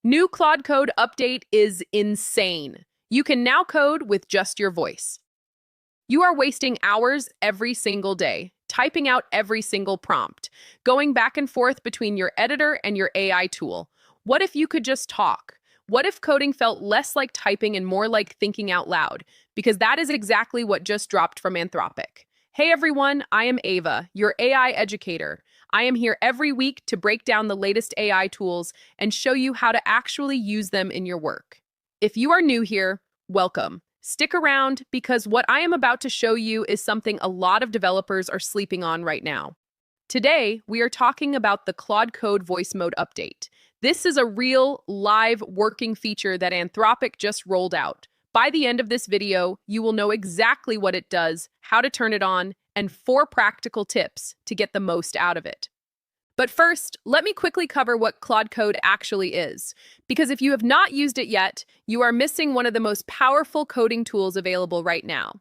New Claude Code update is insane. You can now code with just your voice. You are wasting hours every single day, typing out every single prompt, going back and forth between your editor and your AI tool. What if you could just talk? What if coding felt less like typing and more like thinking out loud? Because that is exactly what just dropped from Anthropic. Hey everyone, I am Ava, your AI educator. I am here every week to break down the latest AI tools and show you how to actually use them in your work. If you are new here, welcome. Stick around because what I am about to show you is something a lot of developers are sleeping on right now. Today, we are talking about the Claude Code Voice Mode update. This is a real, live, working feature that Anthropic just rolled out. By the end of this video, you will know exactly what it does, how to turn it on, and 4 practical tips to get the most out of it. But first, let me quickly cover what Claude Code actually is, because if you have not used it yet, you are missing one of the most powerful coding tools available right now.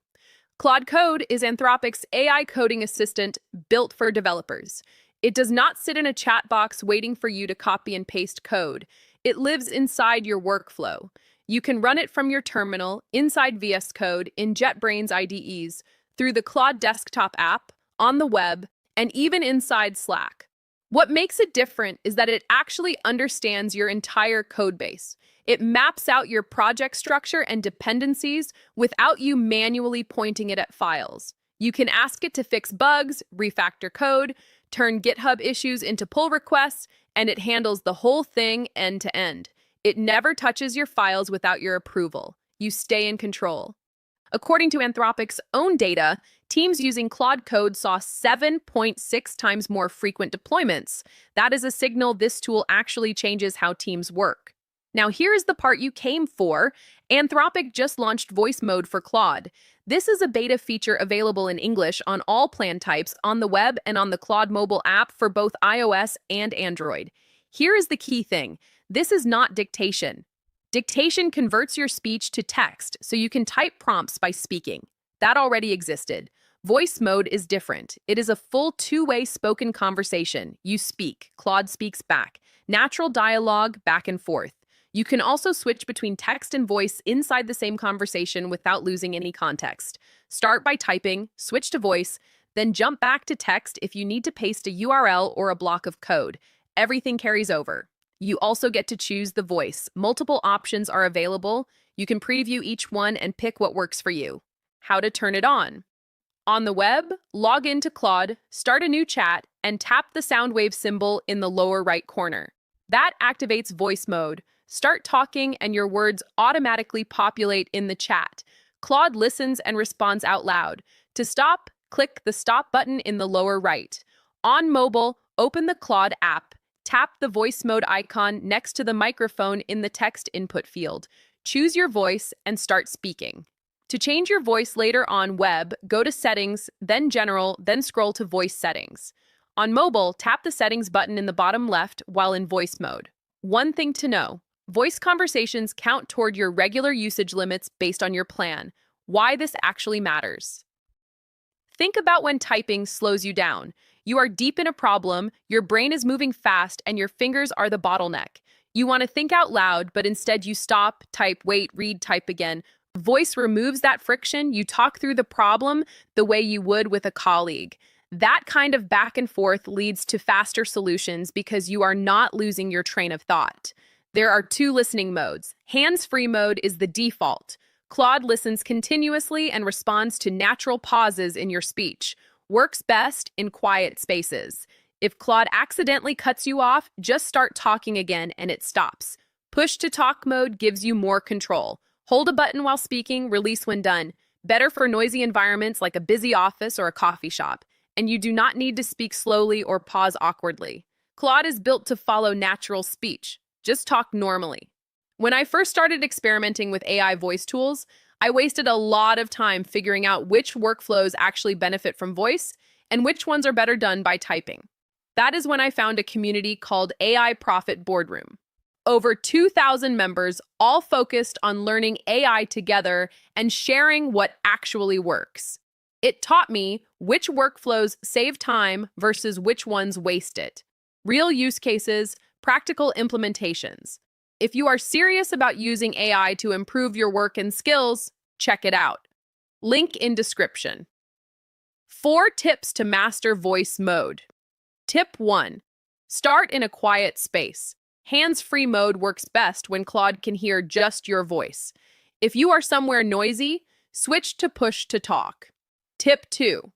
Claude Code is Anthropic's AI coding assistant built for developers. It does not sit in a chat box waiting for you to copy and paste code. It lives inside your workflow. You can run it from your terminal, inside VS Code, in JetBrains IDEs, through the Claude desktop app, on the web, and even inside Slack. What makes it different is that it actually understands your entire code base. It maps out your project structure and dependencies without you manually pointing it at files. You can ask it to fix bugs, refactor code, turn GitHub issues into pull requests, and it handles the whole thing end to end. It never touches your files without your approval. You stay in control. According to Anthropic's own data, teams using Claude Code saw 7.6 times more frequent deployments. That is a signal this tool actually changes how teams work. Now, here is the part you came for. Anthropic just launched voice mode for Claude. This is a beta feature available in English on all plan types, on the web, and on the Claude mobile app for both iOS and Android. Here is the key thing. This is not dictation. Dictation converts your speech to text, so you can type prompts by speaking. That already existed. Voice mode is different. It is a full two-way spoken conversation. You speak, Claude speaks back. Natural dialogue, back and forth. You can also switch between text and voice inside the same conversation without losing any context. Start by typing, switch to voice, then jump back to text if you need to paste a URL or a block of code. Everything carries over. You also get to choose the voice. Multiple options are available. You can preview each one and pick what works for you. How to turn it on. On the web, log into Claude, start a new chat, and tap the sound wave symbol in the lower right corner. That activates voice mode. Start talking and your words automatically populate in the chat. Claude listens and responds out loud. To stop, click the stop button in the lower right. On mobile, open the Claude app. Tap the voice mode icon next to the microphone in the text input field. Choose your voice and start speaking. To change your voice later on web, go to Settings, then General, then scroll to Voice Settings. On mobile, tap the Settings button in the bottom left while in voice mode. One thing to know, voice conversations count toward your regular usage limits based on your plan. Why this actually matters. Think about when typing slows you down. You are deep in a problem, your brain is moving fast, and your fingers are the bottleneck. You want to think out loud, but instead you stop, type, wait, read, type again. Voice removes that friction. You talk through the problem the way you would with a colleague. That kind of back and forth leads to faster solutions because you are not losing your train of thought. There are 2 listening modes. Hands-free mode is the default. Claude listens continuously and responds to natural pauses in your speech. Works best in quiet spaces. If Claude accidentally cuts you off, just start talking again and it stops. Push to talk mode gives you more control. Hold a button while speaking, release when done. Better for noisy environments like a busy office or a coffee shop. And you do not need to speak slowly or pause awkwardly. Claude is built to follow natural speech. Just talk normally. When I first started experimenting with AI voice tools, I wasted a lot of time figuring out which workflows actually benefit from voice and which ones are better done by typing. That is when I found a community called AI Profit Boardroom. Over 2,000 members, all focused on learning AI together and sharing what actually works. It taught me which workflows save time versus which ones waste it. Real use cases, practical implementations. If you are serious about using AI to improve your work and skills, check it out. Link in description. 4 tips to master voice mode. Tip 1. Start in a quiet space. Hands-free mode works best when Claude can hear just your voice. If you are somewhere noisy, switch to push to talk. Tip 2.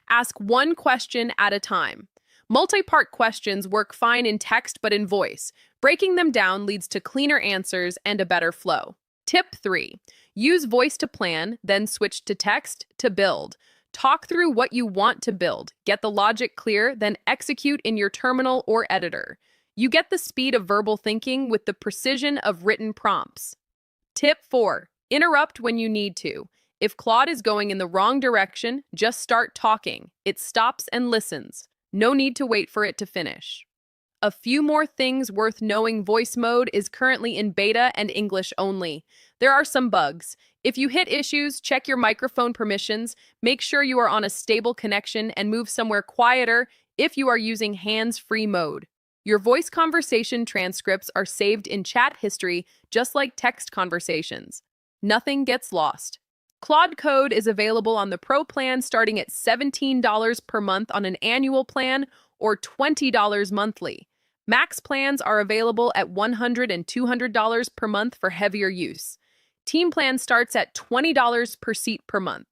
Ask one question at a time. Multi-part questions work fine in text but in voice. Breaking them down leads to cleaner answers and a better flow. Tip 3. Use voice to plan, then switch to text to build. Talk through what you want to build. Get the logic clear, then execute in your terminal or editor. You get the speed of verbal thinking with the precision of written prompts. Tip 4. Interrupt when you need to. If Claude is going in the wrong direction, just start talking. It stops and listens. No need to wait for it to finish. A few more things worth knowing. Voice mode is currently in beta and English only. There are some bugs. If you hit issues, check your microphone permissions, make sure you are on a stable connection, and move somewhere quieter if you are using hands-free mode. Your voice conversation transcripts are saved in chat history just like text conversations. Nothing gets lost. Claude Code is available on the Pro plan starting at $17 per month on an annual plan or $20 monthly. Max plans are available at $100 and $200 per month for heavier use. Team plan starts at $20 per seat per month.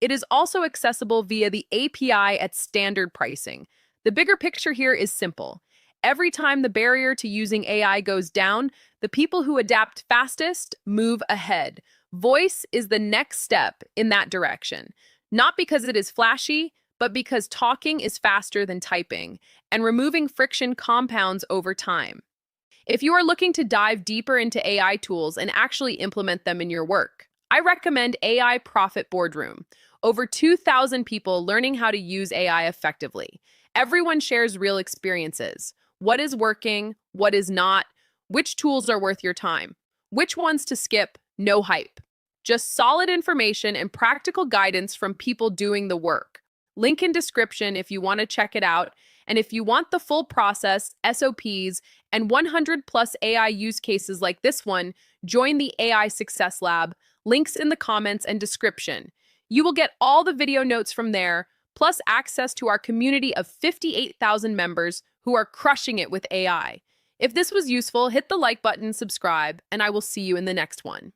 It is also accessible via the API at standard pricing. The bigger picture here is simple. Every time the barrier to using AI goes down, the people who adapt fastest move ahead. Voice is the next step in that direction, not because it is flashy, but because talking is faster than typing, and removing friction compounds over time. If you are looking to dive deeper into AI tools and actually implement them in your work, I recommend AI Profit Boardroom. Over 2,000 people learning how to use AI effectively. Everyone shares real experiences. What is working, what is not, which tools are worth your time, which ones to skip, no hype. Just solid information and practical guidance from people doing the work. Link in description if you want to check it out. And if you want the full process, SOPs, and 100+ AI use cases like this one, join the AI Success Lab. Links in the comments and description. You will get all the video notes from there, plus access to our community of 58,000 members who are crushing it with AI. If this was useful, hit the like button, subscribe, and I will see you in the next one.